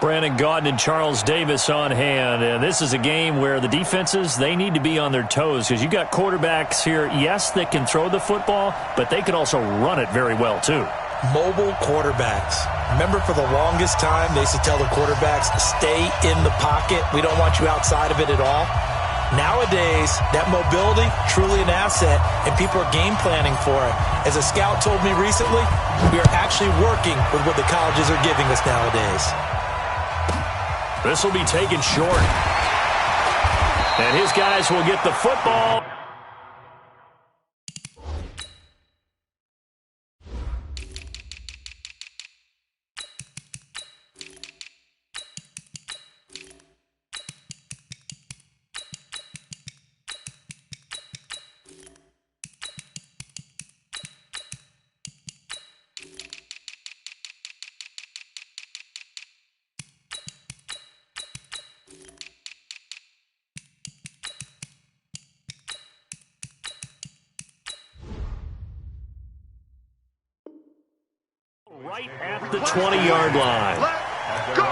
Brandon Gaudin and Charles Davis on hand. And this is a game where the defenses, they need to be on their toes because you got quarterbacks here, yes, that can throw the football, but they can also run it very well, too. Mobile quarterbacks. Remember, for the longest time, they used to tell the quarterbacks, stay in the pocket. We don't want you outside of it at all. Nowadays, that mobility, truly an asset, and people are game planning for it. As a scout told me recently, we are actually working with what the colleges are giving us nowadays. This will be taken short. And his guys will get the football. Right at the 20-yard line. Let's go!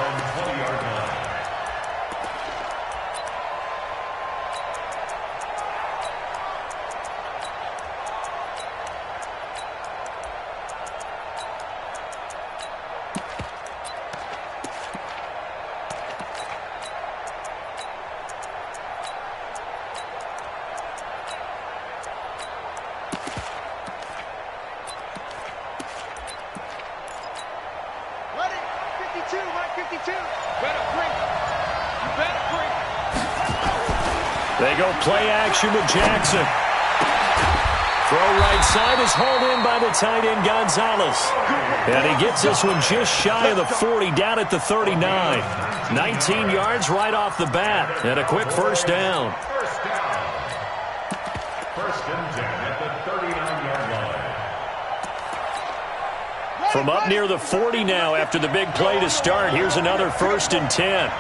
They go play action with Jackson. Throw right side is hauled in by the tight end Gonzalez. And he gets this one just shy of the 40, down at the 39. 19 yards right off the bat, and a quick first down. First and 10 at the 39-yard line. From up near the 40 now after the big play to start, here's another first and 10.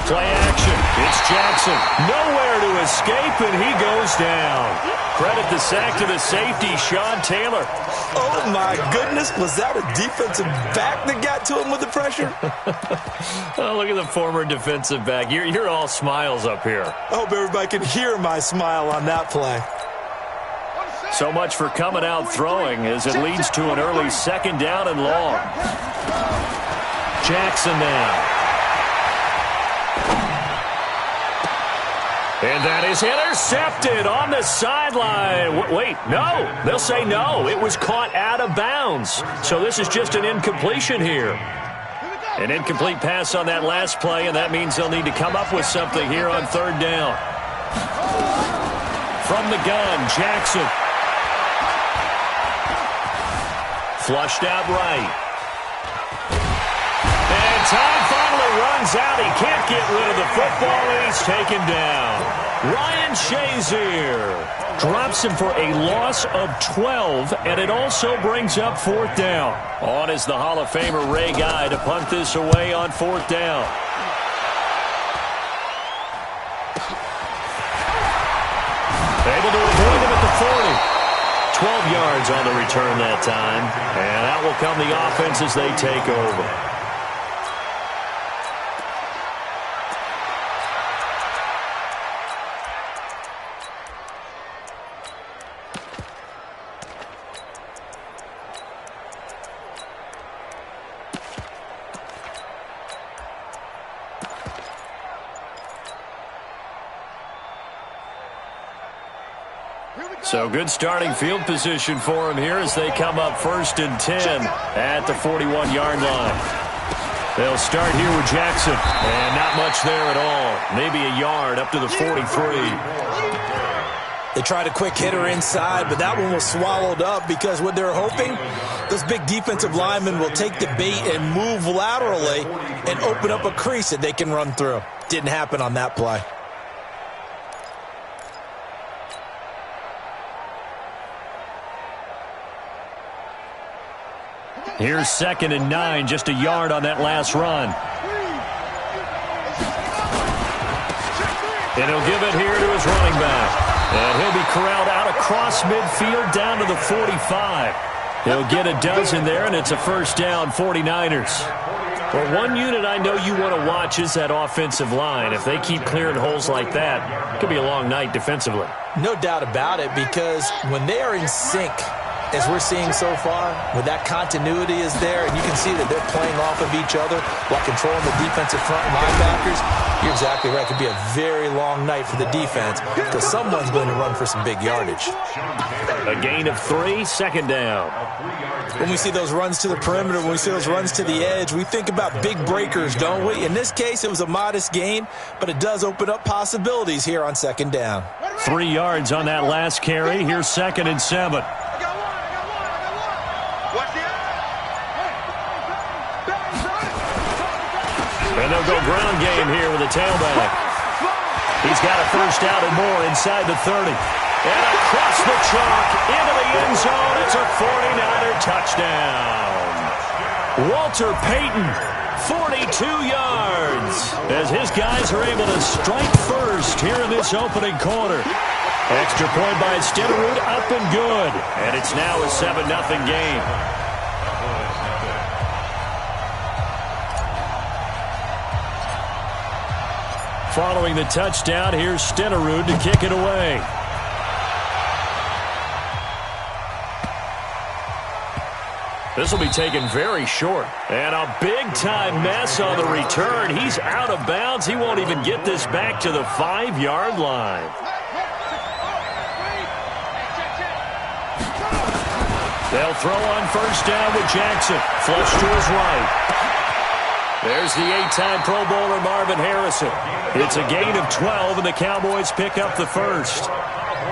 Play action. It's Jackson. Nowhere to escape, and he goes down. Credit the sack to the safety, Sean Taylor. Oh, my goodness. Was that a defensive back that got to him with the pressure? Oh, look at the former defensive back. You're all smiles up here. I hope everybody can hear my smile on that play. So much for coming out throwing as it leads to an early second down and long. Jackson now. And that is intercepted on the sideline. Wait, no. They'll say no. It was caught out of bounds. So this is just an incompletion here. An incomplete pass on that last play, and that means they'll need to come up with something here on third down. From the gun, Jackson. Flushed out right. And time finally runs out. He can't get rid of the football, and he's taken down. Ryan Shazier drops him for a loss of 12, and it also brings up fourth down. On is the Hall of Famer Ray Guy to punt this away on fourth down. Able to avoid him at the 40. 12 yards on the return that time, and out will come the offense as they take over. So good starting field position for him here as they come up first and 10 at the 41-yard line. They'll start here with Jackson, and not much there at all. Maybe a yard up to the 43. They tried a quick hitter inside, but that one was swallowed up because what they're hoping, those big defensive linemen will take the bait and move laterally and open up a crease that they can run through. Didn't happen on that play. Here's second and 9, just a yard on that last run. And he'll give it here to his running back. And he'll be corralled out across midfield down to the 45. He'll get a dozen there, and it's a first down, 49ers. Well, one unit I know you want to watch is that offensive line. If they keep clearing holes like that, it could be a long night defensively. No doubt about it, because when they are in sync, as we're seeing so far, when that continuity is there, and you can see that they're playing off of each other while controlling the defensive front linebackers, you're exactly right. It could be a very long night for the defense because someone's going to run for some big yardage. A gain of 3, second down. When we see those runs to the perimeter, when we see those runs to the edge, we think about big breakers, don't we? In this case, it was a modest gain, but it does open up possibilities here on second down. 3 yards on that last carry. Here's 2nd and 7. And they'll go ground game here with a tailback. He's got a first down and more inside the 30. And across the chalk into the end zone. It's a 49er touchdown. Walter Payton, 42 yards, as his guys are able to strike first here in this opening quarter. Extra point by Stenerud, up and good. And it's now a 7-0 game. Following the touchdown, here's Stenerud to kick it away. This will be taken very short. And a big-time mess on the return. He's out of bounds. He won't even get this back to the 5-yard line. They'll throw on first down with Jackson. Flush to his right. There's the 8-time Pro Bowler Marvin Harrison. It's a gain of 12, and the Cowboys pick up the first.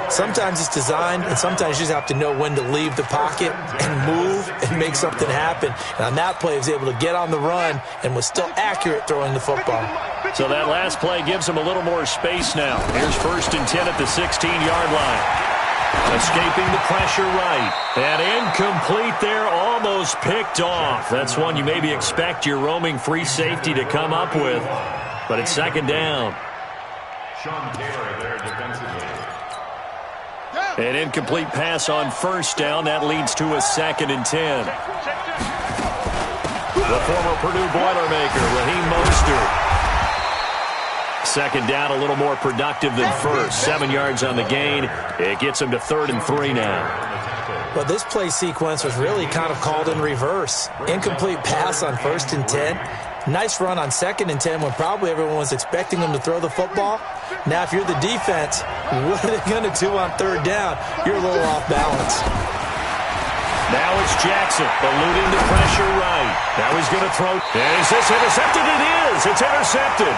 Sometimes it's designed, and sometimes you just have to know when to leave the pocket and move and make something happen. And on that play, he was able to get on the run and was still accurate throwing the football. So that last play gives him a little more space now. Here's 1st and 10 at the 16-yard line. Escaping the pressure right. And incomplete there, almost picked off. That's one you maybe expect your roaming free safety to come up with. But it's 2nd down. Sean Taylor there defensively. An incomplete pass on first down. That leads to a 2nd and 10. The former Purdue Boilermaker, Raheem Mostert. 2nd down, a little more productive than first. 7 yards on the gain. It gets him to 3rd and 3 now. Well, this play sequence was really kind of called in reverse. Incomplete pass on 1st and 10. Nice run on 2nd and 10 when probably everyone was expecting them to throw the football. Now, if you're the defense, what are they going to do on 3rd down? You're a little off balance. Now it's Jackson, eluding the pressure right. Now he's going to throw. Is this intercepted? It is. It's intercepted.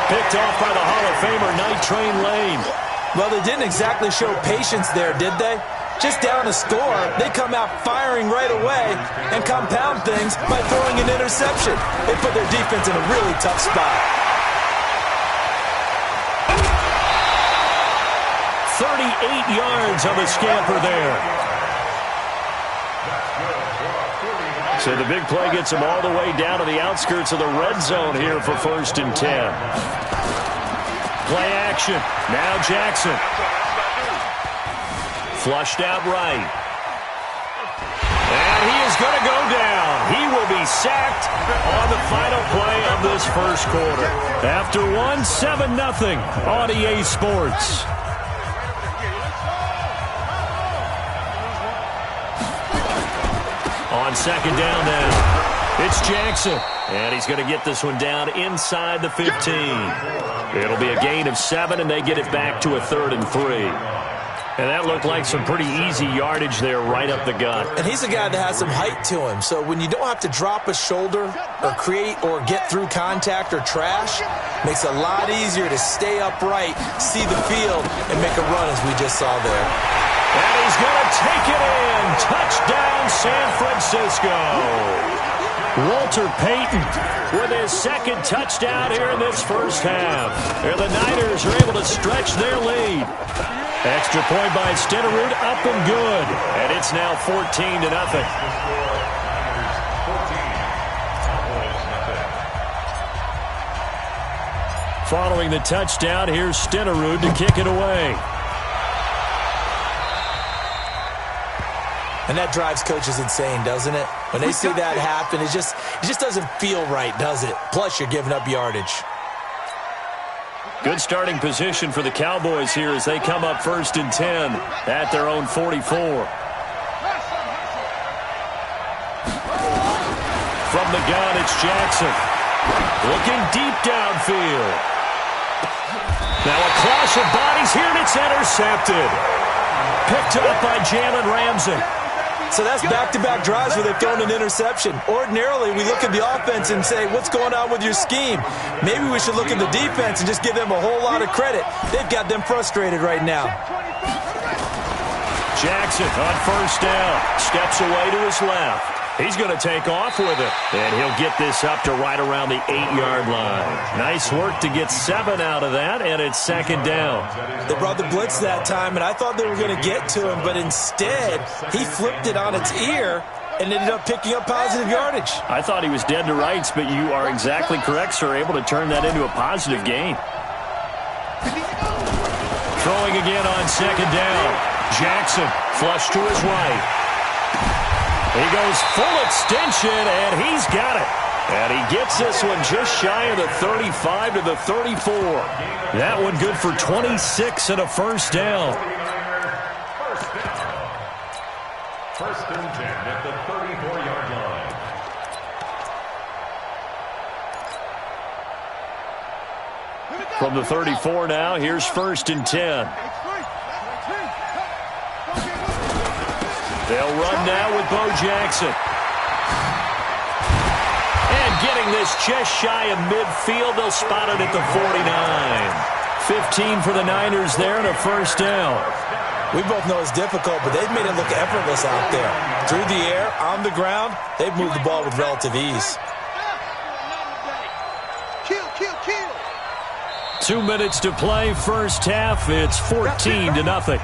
Picked off by the Hall of Famer, Night Train Lane. Well, they didn't exactly show patience there, did they? Just down a score, they come out firing right away and compound things by throwing an interception. They put their defense in a really tough spot. 38 yards on the scamper there. So the big play gets him all the way down to the outskirts of the red zone here for 1st and 10. Play action. Now Jackson. Flushed out right. And he is going to go down. He will be sacked on the final play of this first quarter. After one, 7-0 on EA Sports. On 2nd down now, it's Jackson. And he's going to get this one down inside the 15. It'll be a gain of 7, and they get it back to a 3rd and 3. And that looked like some pretty easy yardage there right up the gut. And he's a guy that has some height to him. So when you don't have to drop a shoulder or create or get through contact or trash, makes it a lot easier to stay upright, see the field, and make a run as we just saw there. And he's going to take it in. Touchdown, San Francisco. Walter Payton with his 2nd touchdown here in this first half. Here the Niners are able to stretch their lead. Extra point by Stenerud, up and good. And it's now 14-0. Following the touchdown, here's Stenerud to kick it away. And that drives coaches insane, doesn't it? When they see that happen, it just doesn't feel right, does it? Plus, you're giving up yardage. Good starting position for the Cowboys here as they come up 1st and 10 at their own 44. From the gun, it's Jackson. Looking deep downfield. Now a clash of bodies here, and it's intercepted. Picked up by Jalen Ramsey. So that's back-to-back drives where they've thrown an interception. Ordinarily, we look at the offense and say, what's going on with your scheme? Maybe we should look at the defense and just give them a whole lot of credit. They've got them frustrated right now. Jackson on 1st down. Steps away to his left. He's going to take off with it. And he'll get this up to right around the 8-yard line. Nice work to get 7 out of that, and it's 2nd down. They brought the blitz that time, and I thought they were going to get to him, but instead, he flipped it on its ear and ended up picking up positive yardage. I thought he was dead to rights, but you are exactly correct, sir. Able to turn that into a positive gain. Throwing again on 2nd down. Jackson flush to his right. He goes full extension, and he's got it. And he gets this one just shy of the 35 to the 34. That one good for 26 and a 1st down. 1st and 10 at the 34-yard line. From the 34 now, here's 1st and 10. They'll run now with Bo Jackson. And getting this just shy of midfield, they'll spot it at the 49. 15 for the Niners there and a 1st down. We both know it's difficult, but they've made it look effortless out there. Through the air, on the ground, they've moved the ball with relative ease. 2 minutes to play, 1st half. It's 14-0.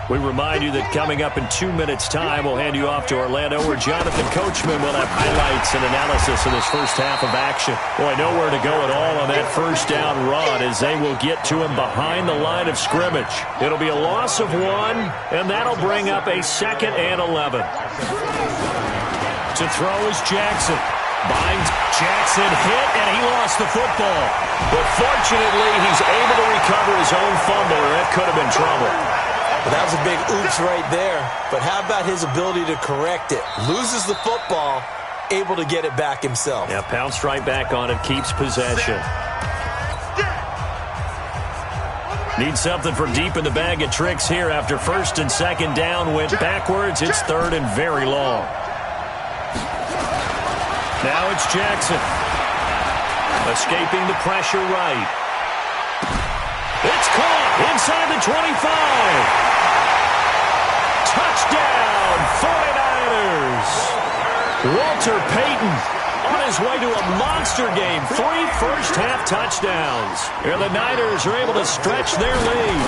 We remind you that coming up in 2 minutes' time, we'll hand you off to Orlando, where Jonathan Coachman will have highlights and analysis of this 1st half of action. Boy, nowhere to go at all on that 1st down run as they will get to him behind the line of scrimmage. It'll be a loss of 1, and that'll bring up a 2nd and 11. To throw is Jackson. Binds Jackson hit, and he lost the football. But fortunately, he's able to recover his own fumble, or it could have been trouble. Well, that was a big oops right there. But how about his ability to correct it? Loses the football, able to get it back himself. Yeah, pounced right back on it, keeps possession. Needs something from deep in the bag of tricks here after 1st and 2nd down. Went backwards. It's 3rd and very long. Now it's Jackson. Escaping the pressure right. It's caught inside the 25. Touchdown, 49ers. Walter Payton on his way to a monster game. 3 first-half touchdowns. And the Niners are able to stretch their lead.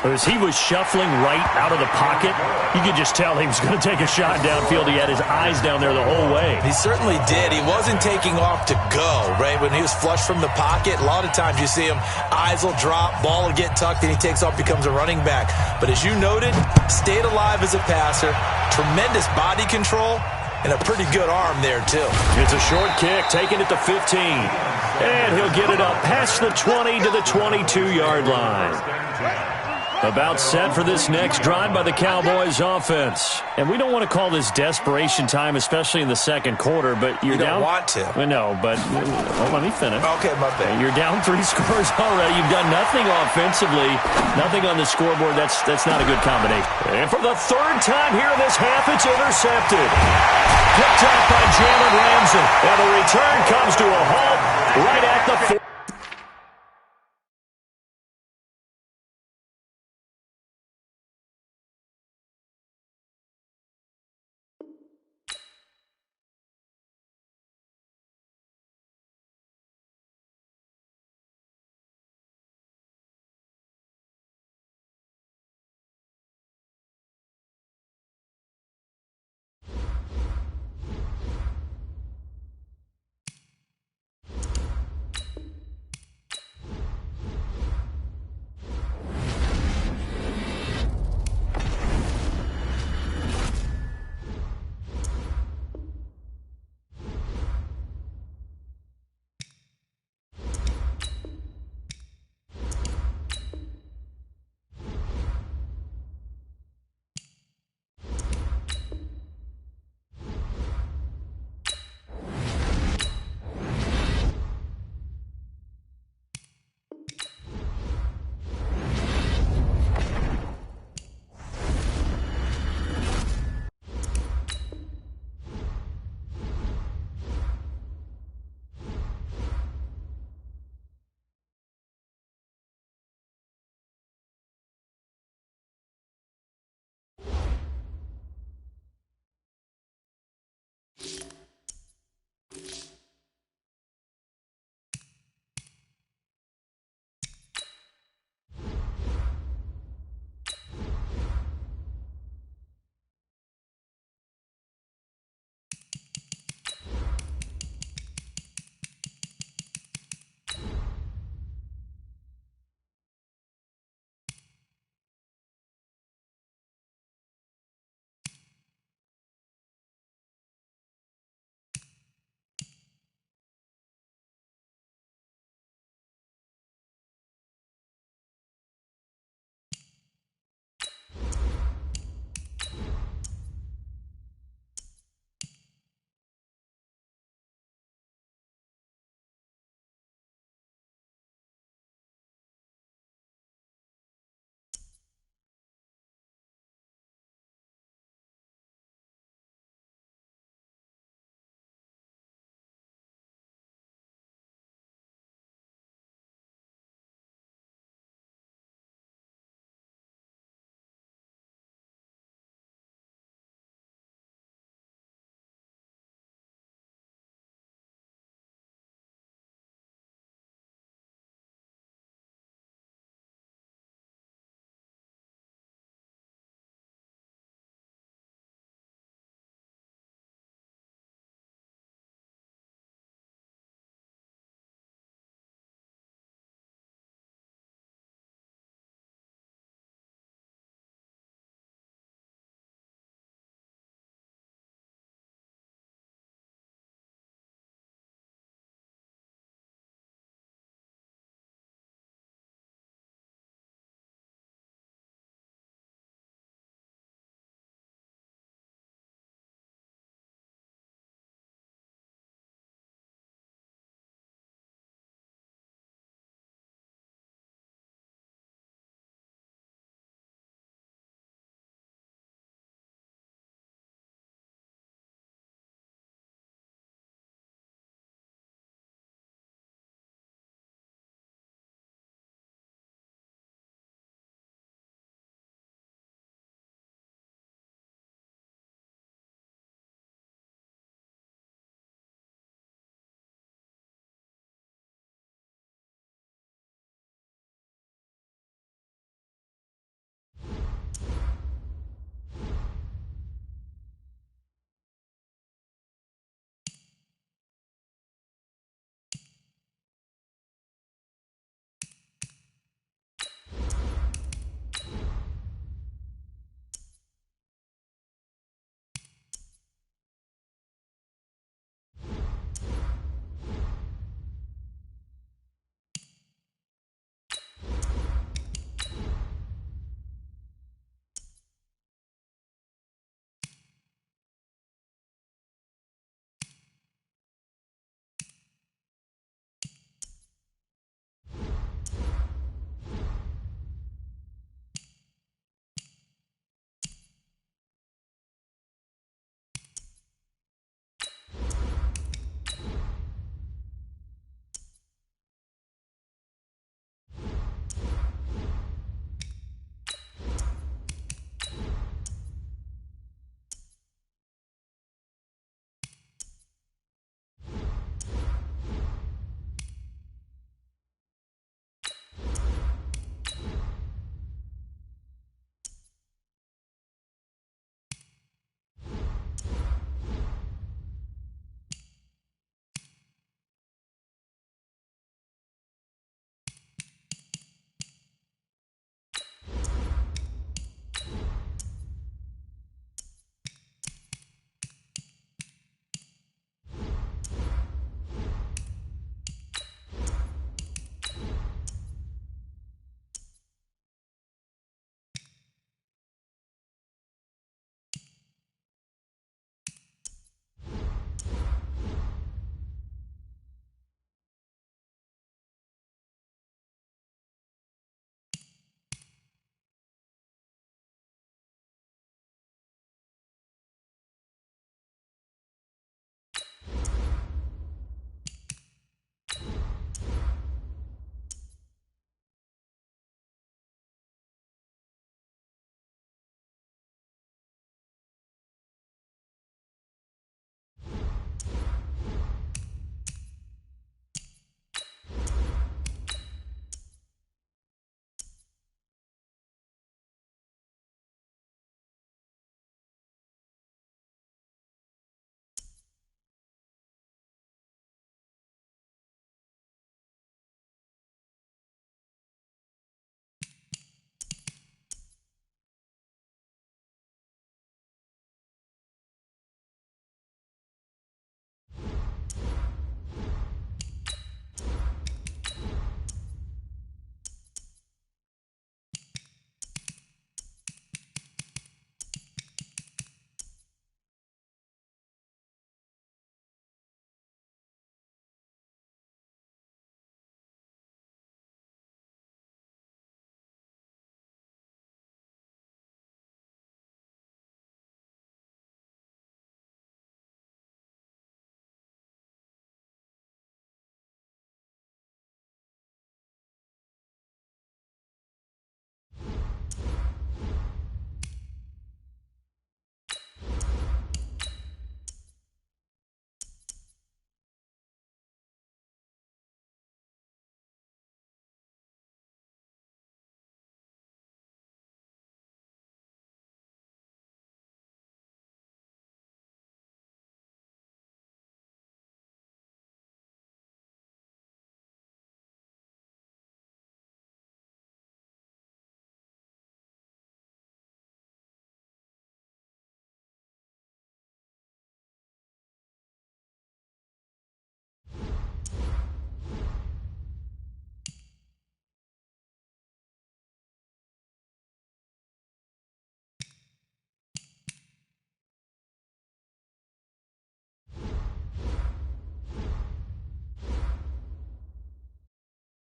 As he was shuffling right out of the pocket, you could just tell he was going to take a shot downfield. He had his eyes down there the whole way. He certainly did. He wasn't taking off to go, right? When he was flushed from the pocket, a lot of times you see him, eyes will drop, ball will get tucked, and he takes off, becomes a running back. But as you noted, stayed alive as a passer, tremendous body control, and a pretty good arm there, too. It's a short kick, taking it to 15. And he'll get it up past the 20 to the 22-yard line. About set for this next drive by the Cowboys offense. And we don't want to call this desperation time, especially in the 2nd quarter, but you're down. You don't want to. Well, no, but let me finish. Okay, my bad. You're down 3 scores already. You've done nothing offensively, nothing on the scoreboard. That's not a good combination. And for the 3rd time here in this half, it's intercepted. Picked up by Jalen Ramsey. And the return comes to a halt right at the 4.